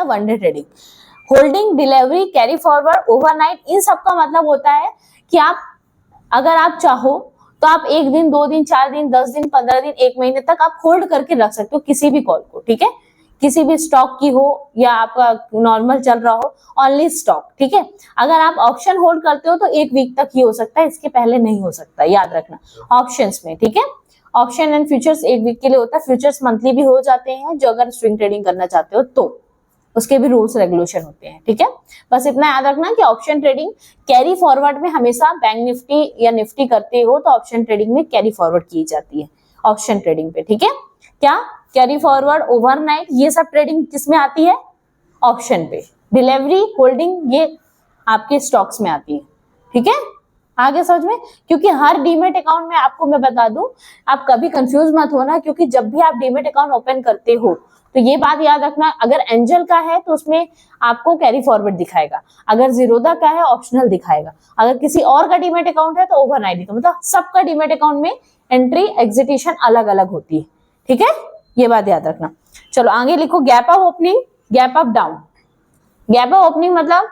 होता है one day trading. Holding, delivery, carry forward, overnight, इन सब का मतलब होता है कि आप अगर आप चाहो तो आप 1 दिन, 2 दिन, 4 दिन, 10 दिन, 15 दिन, 1 महीने तक आप होल्ड करके रख सकते हो किसी भी कॉल को, ठीक है, किसी भी स्टॉक की हो या आपका नॉर्मल चल रहा हो, ओनली स्टॉक, ठीक है। अगर आप ऑप्शन होल्ड करते हो तो 1 वीक तक ही हो सकता है, इसके पहले नहीं हो सकता, याद रखना ऑप्शंस में, ठीक है। ऑप्शन एंड फ्यूचर्स 1 वीक के लिए होता है, फ्यूचर्स मंथली भी हो जाते हैं जो अगर स्विंग ट्रेडिंग करना चाहते हो तो उसके भी रूल्स रेगुलेशन होते हैं, ठीक है। बस इतना याद रखना कि ऑप्शन ट्रेडिंग कैरी फॉरवर्ड में हमेशा बैंक निफ्टी या निफ्टी करते हो तो ऑप्शन ट्रेडिंग में कैरी फॉरवर्ड की जाती है ऑप्शन ट्रेडिंग पे, ठीक है। क्या कैरी फॉरवर्ड, ओवरनाइट, ये सब ट्रेडिंग किसमें आती है? ऑप्शन पे। डिलीवरी, होल्डिंग, ये आपके स्टॉक्स में आती है, ठीक है। आगे समझ में, क्योंकि हर डीमेट अकाउंट में आपको मैं बता दूं, आप कभी कंफ्यूज मत होना, क्योंकि जब भी आप डीमेट अकाउंट ओपन करते हो तो ये बात याद रखना, अगर एंजल का है तो उसमें आपको कैरी फॉरवर्ड दिखाएगा, अगर जीरोधा का है ऑप्शनल दिखाएगा, अगर किसी और का डीमेट अकाउंट है तो ओवरनाइट दिखाएगा, मतलब सबका डीमेट अकाउंट में एंट्री एग्जीक्यूशन अलग अलग होती है, ठीक है, ये बात याद रखना। चलो आगे लिखो, gap up opening, gap up down. Gap up opening मतलब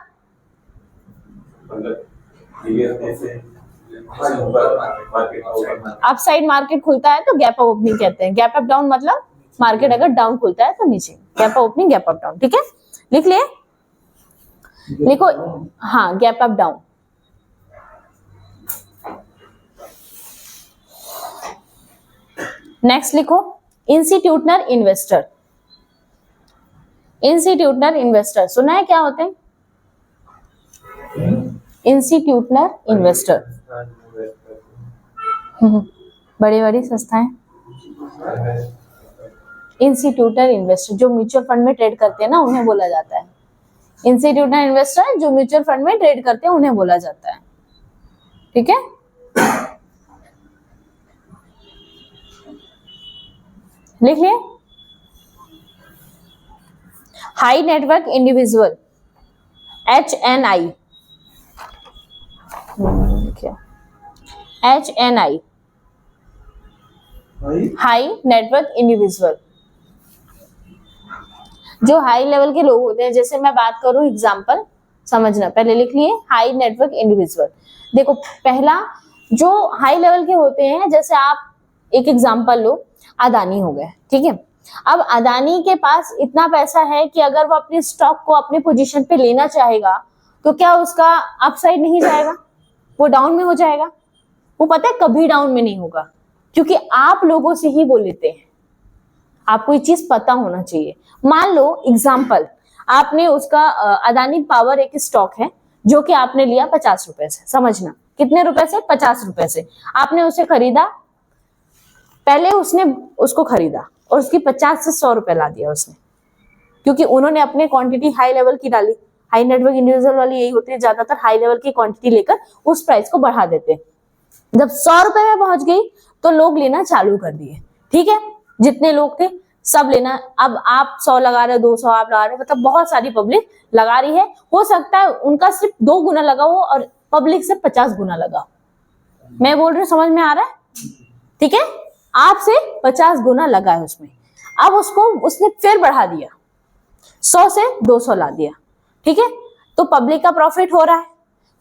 अप साइड मार्केट खुलता है तो गैप अप ओपनिंग कहते हैं। गैप अप डाउन मतलब मार्केट अगर डाउन खुलता है तो नीचे, gap up opening, gap up down, ठीक है। लिख लिए, लिखो, हाँ, गैप अप डाउन। नेक्स्ट लिखो, इंस्टीट्यूशनल इन्वेस्टर। इंस्टीट्यूशनल इन्वेस्टर सुना है क्या होते हैं? इंस्टीट्यूशनल इन्वेस्टर बड़ी बड़ी संस्थाएं, इंस्टीट्यूशनल इन्वेस्टर जो म्यूचुअल फंड में ट्रेड करते हैं ना, उन्हें बोला जाता है इंस्टीट्यूशनल इन्वेस्टर। जो म्यूचुअल फंड में ट्रेड करते हैं उन्हें बोला जाता है, ठीक है। लिख लिए, हाई नेटवर्क इंडिविजुअल, HNI, क्या HNI, हाई नेटवर्क इंडिविजुअल। जो हाई लेवल के लोग होते हैं, जैसे मैं बात करूं एग्जांपल समझना, पहले लिख लिए, हाई नेटवर्क इंडिविजुअल। देखो पहला जो हाई लेवल के होते हैं, जैसे आप एक एग्जांपल लो, अदानी हो गए, ठीक है। अब अदानी के पास इतना पैसा है कि अगर वो अपने स्टॉक को अपने पोजीशन पे लेना चाहेगा तो क्या उसका अपसाइड नहीं जाएगा, वो डाउन में हो जाएगा? वो पता है कभी डाउन में नहीं होगा, क्योंकि आप लोगों से ही वो लेते हैं। आपको ये चीज पता होना चाहिए। मान लो एग्जाम्पल, आपने उसका अदानी पावर एक स्टॉक है जो कि आपने लिया 50 रुपए से, समझना कितने रुपए से? 50 रुपए से आपने उसे खरीदा। पहले उसने उसको खरीदा और उसकी 50 से 100 रुपए ला दिया उसने, क्योंकि उन्होंने अपने क्वांटिटी हाई लेवल की डाली। हाई नेटवर्क इंडिविजुअल वाली यही होती है, ज्यादातर हाई लेवल की क्वांटिटी लेकर उस प्राइस को बढ़ा देते हैं। जब 100 रुपए में पहुंच गई तो लोग लेना चालू कर दिए, ठीक है। जितने लोग थे सब लेना। अब आप 100 लगा रहे हो, 200 आप लगा रहे हो, मतलब बहुत सारी पब्लिक लगा रही है। हो सकता है उनका सिर्फ 2 गुना लगा हो और पब्लिक से 50 गुना लगा। मैं बोल रही हूँ, समझ में आ रहा है? ठीक है, आपसे 50 गुना लगा है उसमें। अब उसको उसने फिर बढ़ा दिया, 100 से 200 ला दिया, ठीक है। तो पब्लिक का प्रॉफिट हो रहा है।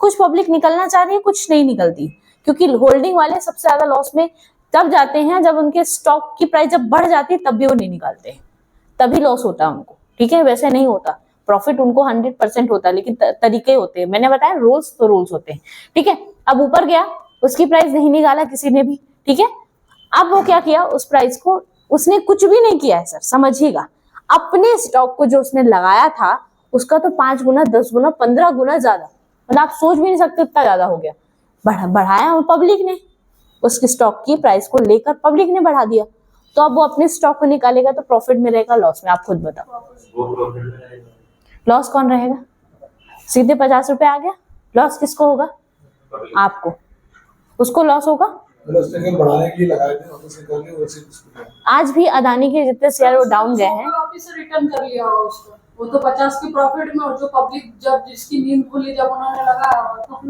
कुछ पब्लिक निकलना चाह रही है, कुछ नहीं निकलती, क्योंकि होल्डिंग वाले सबसे ज्यादा लॉस में तब जाते हैं जब उनके स्टॉक की प्राइस जब बढ़ जाती है, तब भी वो नहीं निकालते हैं, तभी लॉस होता है उनको, ठीक है। वैसे नहीं होता, प्रॉफिट उनको 100% होता है, लेकिन तरीके होते हैं। मैंने बताया रूल्स तो रूल्स होते हैं, ठीक है। अब ऊपर गया, उसकी प्राइस नहीं निकाला किसी ने भी, ठीक है। अब वो क्या किया, उस प्राइस को उसने कुछ भी नहीं किया है सर, समझिएगा। अपने स्टॉक को जो उसने लगाया था उसका तो 5 गुना, 10 गुना, 15 गुना ज्यादा, मतलब आप सोच भी नहीं सकते इतना ज्यादा हो गया। बढ़ाया पब्लिक ने, उसकी स्टॉक की प्राइस को लेकर पब्लिक ने बढ़ा दिया। तो अब वो अपने स्टॉक को निकालेगा तो प्रॉफिट में रहेगा, लॉस में? आप खुद बताओ, लॉस कौन रहेगा? सीधे 50 रुपए आ गया, लॉस किसको होगा? आपको। उसको लॉस होगा। बढ़ाने के लिए लगाए थे, आज भी अदानी के जितने शेयर वो डाउन गए हैं, वापस रिटर्न कर लिया उसको। वो तो 50 की प्रॉफिट में, और जो पब्लिक जब जिसकी नींद खुली जब उन्होंने लगाया तो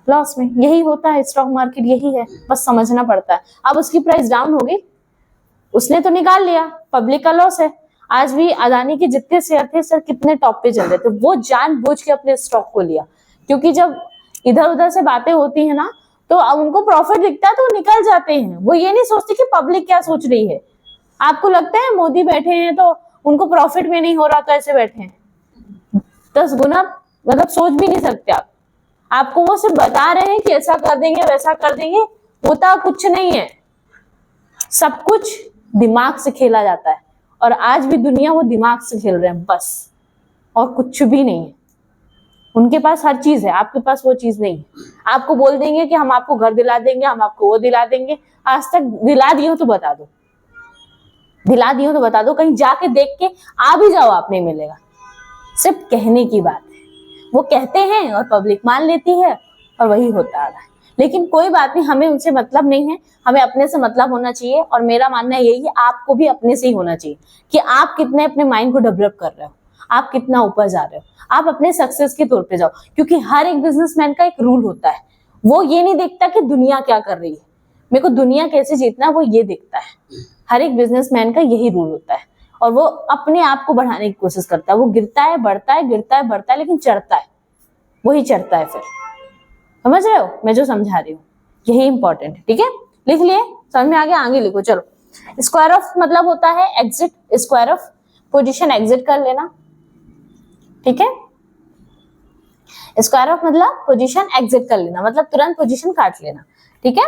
लॉस में। यही होता है स्टॉक मार्केट, यही है, बस समझना पड़ता है। अब उसकी प्राइस डाउन हो गई, उसने तो निकाल लिया, पब्लिक का लॉस है। आज भी अदानी के जितने शेयर थे सर कितने टॉप पे चल रहे थे, वो जानबूझ के अपने स्टॉक को लिया, क्योंकि जब इधर उधर से बातें होती है ना तो अब उनको प्रॉफिट दिखता है तो वो निकल जाते हैं। वो ये नहीं सोचते कि पब्लिक क्या सोच रही है। आपको लगता है मोदी बैठे हैं तो उनको प्रॉफिट में नहीं हो रहा तो ऐसे बैठे हैं? 10 गुना मतलब सोच भी नहीं सकते आप। आपको वो सिर्फ बता रहे हैं कि ऐसा कर देंगे वैसा कर देंगे, होता कुछ नहीं है। सब कुछ दिमाग से खेला जाता है और आज भी दुनिया वो दिमाग से खेल रहे हैं बस, और कुछ भी नहीं है। उनके पास हर चीज है, आपके पास वो चीज नहीं है। आपको बोल देंगे कि हम आपको घर दिला देंगे, हम आपको वो दिला देंगे। आज तक दिला दिए हो तो बता दो, दिला दिए हो तो बता दो, कहीं जाके देख के आ भी जाओ, आप नहीं मिलेगा। सिर्फ कहने की बात है, वो कहते हैं और पब्लिक मान लेती है और वही होता आ रहा है। लेकिन कोई बात नहीं, हमें उनसे मतलब नहीं है, हमें अपने से मतलब होना चाहिए। और मेरा मानना यही है, आपको भी अपने से ही होना चाहिए कि आप कितने अपने माइंड को डेवलप कर रहे हो, आप कितना ऊपर जा रहे हो, आप अपने सक्सेस के तौर पे जाओ। क्योंकि हर एक बिजनेसमैन का एक रूल होता है, वो ये नहीं देखता कि दुनिया क्या कर रही है, मेरे को दुनिया कैसे जीतना, वो ये देखता है। हर एक बिजनेसमैन का यही रूल होता है और वो अपने आप को बढ़ाने की कोशिश करता है। वो गिरता है, बढ़ता है, गिरता है, बढ़ता है, लेकिन चढ़ता है, वही चढ़ता है। फिर समझ रहे हो मैं जो समझा रही हूँ, यही इंपॉर्टेंट है। ठीक है, लिख लिए, समझ में आ गया? आगे लिखो। चलो, स्क्वायर ऑफ मतलब होता है exit, square off position exit कर लेना। ठीक है, स्क्वायर ऑफ मतलब पोजीशन एग्जिट कर लेना, मतलब तुरंत पोजीशन काट लेना। ठीक है,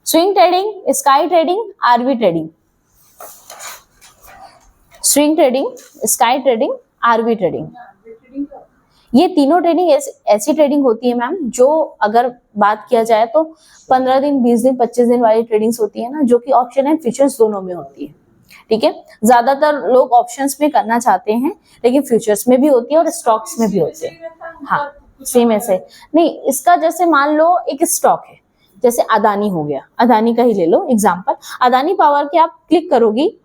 swing trading, sky trading, RV trading. Swing trading, sky trading, RV trading, ये तीनों ट्रेडिंग ऐसी ट्रेडिंग होती है मैम, जो अगर बात किया जाए तो 15 दिन, 20 दिन, 25 दिन वाली ट्रेडिंग्स होती है ना, जो कि ऑप्शन एंड फ्यूचर्स दोनों में होती है। ठीक है, ज्यादातर लोग ऑप्शंस में करना चाहते हैं, लेकिन फ्यूचर्स में भी होती है और स्टॉक्स में भी होते हैं। हाँ, सेम ऐसे नहीं, इसका जैसे मान लो एक स्टॉक है, जैसे अदानी हो गया, अदानी का ही ले लो एग्जांपल। अदानी पावर के आप क्लिक करोगी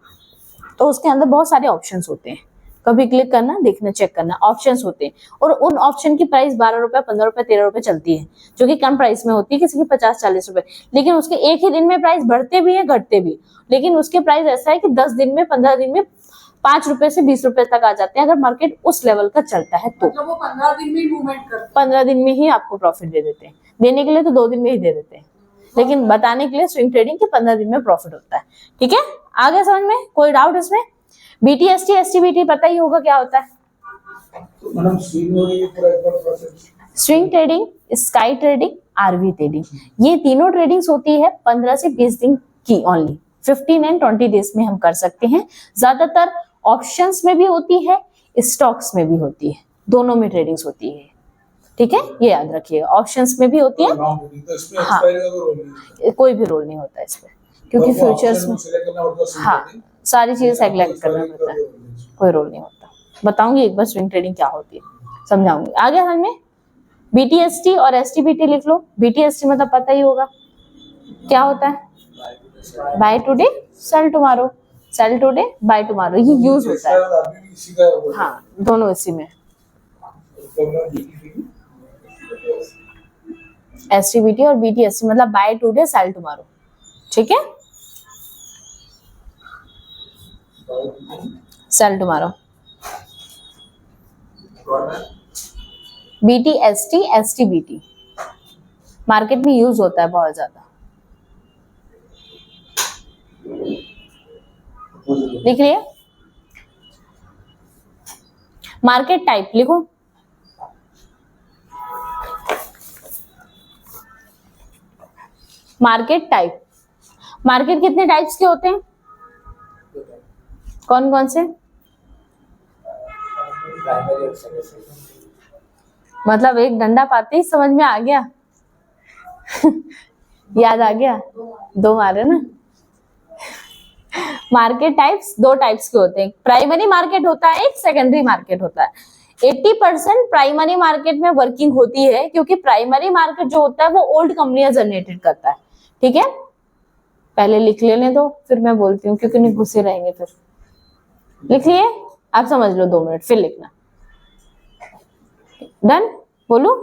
तो उसके अंदर बहुत सारे ऑप्शंस होते हैं, कभी क्लिक करना, देखना, चेक करना, ऑप्शंस होते हैं। और उन ऑप्शन की प्राइस 12 रुपए, 15 रुपए, 13 रुपए चलती है, जो कि कम प्राइस में होती है, किसी की 50-40 रुपए। लेकिन उसके एक ही दिन में प्राइस बढ़ते भी है, घटते भी। लेकिन उसके प्राइस ऐसा है कि 10 दिन में, 15 दिन में 5 रुपए से 20 रुपए तक आ जाते हैं, अगर मार्केट उस लेवल का चलता है तो। मतलब वो 15 दिन में ही मूवमेंट करते हैं। 15 दिन में ही आपको प्रॉफिट दे देते हैं, देने के लिए तो 2 दिन में ही दे देते हैं, लेकिन बताने के लिए स्विंग ट्रेडिंग के 15 दिन में प्रॉफिट होता है। ठीक है, आगे समझ में कोई डाउट इसमें? बीटीएसटी, एसटीबीटी पता ही होगा क्या होता है। तो मैडम स्विंग हो रही है पूरा एक बार process. Swing trading, sky trading, RV trading, ये तीनों ट्रेडिंग्स होती है 15 से 20 दिन की ओनली। 15 एंड 20 डेज में हम कर सकते हैं। ज्यादातर ऑप्शंस में भी होती है, स्टॉक्स में भी होती है, दोनों में ट्रेडिंग्स होती है। ठीक है, ये याद रखिएगा, ऑप्शंस में भी होती है। तो इसमें हाँ। एक्सपायरी का कोई रोल नहीं है। कोई भी रोल नहीं होता इस पे, क्योंकि फ्यूचर्स में सिलेक्ट करना पड़ता है। हाँ, सारी चीजें सेलेक्ट करना पड़ता है, कोई रोल नहीं होता। बताऊंगी एक बार स्विंग ट्रेडिंग क्या होती है, समझाऊंगी आगे। हमें बीटीएसटी और एसटीबीटी लिख लो। बीटीएसटी मतलब पता ही होगा क्या होता है, buy today sell tomorrow, sell today buy tomorrow, ये यूज होता है। अभी भी इसी का वो हाँ, दोनों इसी में। एसटीबीटी और बीटीएसटी मतलब बाय टुडे सेल टुमारो। ठीक है, cell tomorrow. BTST, STBT market में यूज होता है बहुत ज्यादा। लिख रही है? मार्केट टाइप लिखो। मार्केट टाइप, मार्केट कितने टाइप्स के होते हैं? कौन कौन से? मतलब एक डंडा पाते ही समझ में आ गया याद आ गया, 2 मारे ना। मार्केट टाइप्स 2 टाइप्स के होते हैं, प्राइमरी मार्केट होता है, एक सेकेंडरी मार्केट होता है। 80% प्राइमरी मार्केट में वर्किंग होती है, क्योंकि प्राइमरी मार्केट जो होता है वो ओल्ड कंपनियां जनरेटेड करता है। ठीक है, पहले लिख लेने दो, फिर मैं बोलती हूँ, क्योंकि नहीं घुसे रहेंगे फिर। लिख लिए? आप समझ लो, 2 मिनट फिर लिखना। डन? बोलू?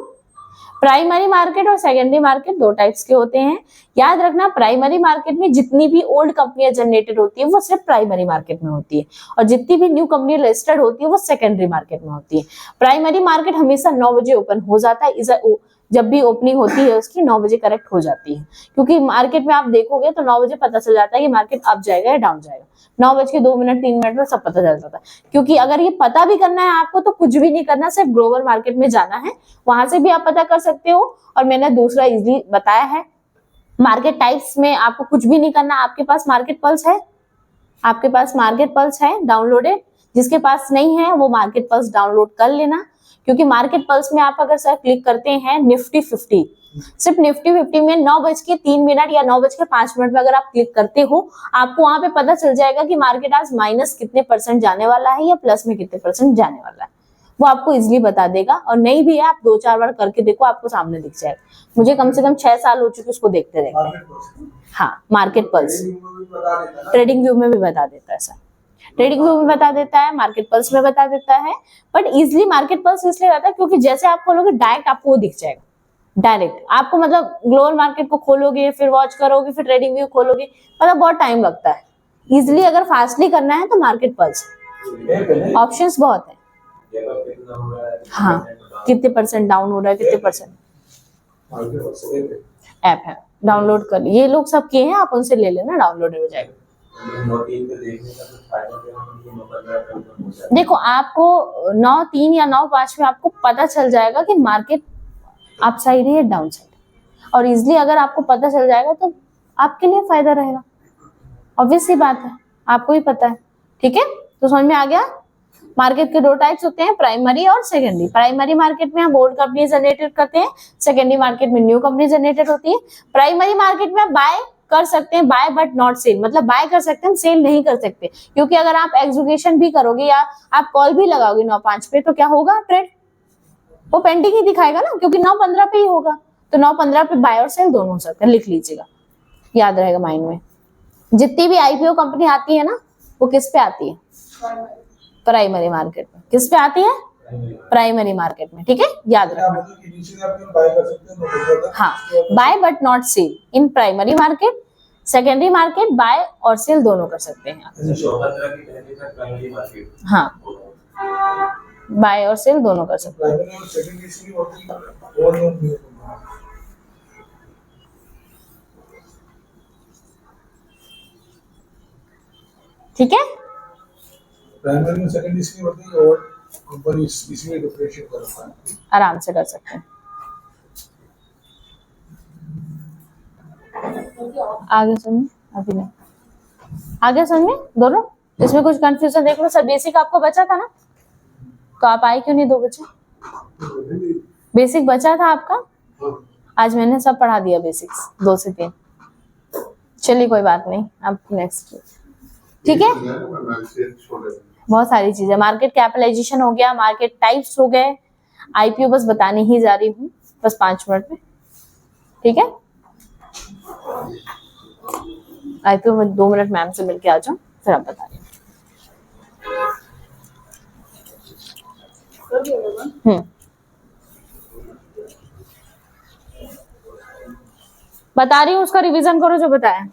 प्राइमरी मार्केट और सेकेंडरी मार्केट दो टाइप्स के होते हैं। याद रखना, प्राइमरी मार्केट में जितनी भी ओल्ड कंपनियां जनरेटेड होती है वो सिर्फ प्राइमरी मार्केट में होती है, और जितनी भी न्यू कंपनी रजिस्टर्ड होती है वो सेकेंडरी मार्केट में होती है। प्राइमरी मार्केट हमेशा 9 बजे ओपन हो जाता है, जब भी ओपनिंग होती है उसकी 9 बजे करेक्ट हो जाती है, क्योंकि मार्केट में आप देखोगे तो 9 बजे पता चल जाता है कि मार्केट अप जाएगा या डाउन जाएगा। 9:02 में सब पता चल जाता है। क्योंकि अगर ये पता भी करना है आपको तो कुछ भी नहीं करना, सिर्फ ग्लोबल मार्केट में जाना है, वहां से भी आप पता कर सकते हो। और मैंने दूसरा इजीली बताया है, मार्केट टाइप्स में आपको कुछ भी नहीं करना। आपके पास मार्केट पल्स है, आपके पास मार्केट पल्स है डाउनलोडेड, जिसके पास नहीं है वो मार्केट पल्स डाउनलोड कर लेना। क्योंकि मार्केट पल्स में आप अगर सर क्लिक करते हैं निफ्टी 50, सिर्फ निफ्टी 50 में 9:03 या 9:05 में अगर आप क्लिक करते हो, आपको वहां पे पता चल जाएगा कि मार्केट आज माइनस कितने % जाने वाला है या प्लस में कितने % जाने वाला है, वो आपको इजिली बता देगा। और नहीं भी है, आप 2-4 बार करके देखो, आपको सामने दिख जाएगा। मुझे कम से कम 6 साल हो चुके उसको देखते देखते। हाँ, मार्केट पल्स ट्रेडिंग व्यू में भी बता देता है सर, ट्रेडिंग व्यू में बता देता है, मार्केट पल्स में बता देता है। बट इजिली मार्केट पल्स इसलिए रहता है क्योंकि जैसे आप खोलोगे डायरेक्ट आपको वो दिख जाएगा, डायरेक्ट आपको, मतलब ग्लोबल मार्केट को खोलोगे फिर वॉच करोगे फिर ट्रेडिंग व्यू खोलोगे, मतलब बहुत टाइम लगता है। इजिली अगर फास्टली करना है तो मार्केट पल्स, ऑप्शंस बहुत है। हाँ, कितने % डाउन हो रहा है, कितने % ऐप है, डाउनलोड कर, ये लोग सब किए हैं, आप उनसे ले लेना, डाउनलोड हो जाएगा। देखो, आपको 9:03 या 9:05 में आपको पता चल जाएगा कि मार्केट अप साइड है या डाउन साइड, और इजिली अगर आपको पता चल जाएगा तो आपके लिए फायदा रहेगा। ऑब्वियस सी बात है, आपको ही पता है। ठीक है, तो समझ में आ गया। मार्केट के दो टाइप्स होते हैं, प्राइमरी और सेकेंडरी। प्राइमरी मार्केट में हम ओल्ड कंपनी जनरेटेड करते हैं, सेकेंडरी मार्केट में न्यू कंपनी जनरेटेड होती है। प्राइमरी मार्केट में बाय कर सकते हैं, बाय बट नॉट सेल, मतलब बाय कर सकते हैं, सेल नहीं कर सकते, क्योंकि अगर आप एग्जीक्यूशन भी करोगे या आप कॉल भी लगाओगे 9:05 पे तो क्या होगा, ट्रेड वो पेंडिंग ही दिखाएगा ना, क्योंकि 9:15 पे ही होगा। तो 9:15 पे बाय और सेल दोनों हो सकते हैं, लिख लीजिएगा, याद रहेगा माइंड में। जितनी भी आईपीओ कंपनी आती है ना, वो किस पे आती है, प्राइमरी मार्केट में। किस पे आती है, प्राइमरी मार्केट में। ठीक है, याद रखना। हाँ, buy but not sell in primary market. Secondary market buy और सेल दोनों कर सकते हैं। हाँ, बाय और सेल दोनों कर सकते हैं। ठीक है, प्राइमरी में सेकेंडरी इसलिए होती है और कंपनी इसलिए डिफरेंशिएट करता है, आराम से कर सकते हैं। आगे सुनिए, अभी नहीं, आगे सुनिए दोनों। इसमें कुछ कंफ्यूजन देख लो सर, बेसिक आपको बचा था ना, तो आप आए क्यों नहीं 2 बजे? बेसिक बचा था आपका, आज मैंने सब पढ़ा दिया बेसिक्स 2 से 3। चलिए कोई बात नहीं, अब नेक्स्ट। ठीक है, बहुत सारी चीजें, मार्केट कैपिटलाइजेशन हो गया, मार्केट टाइप्स हो गए, आईपीओ बस बताने ही जा रही हूँ, बस 5 मिनट में। ठीक है, आईपीओ में 2 मिनट मैम से मिलके आ जाओ, फिर आप बता रही हूँ। बता रही हूँ, उसका रिवीजन करो जो बताया।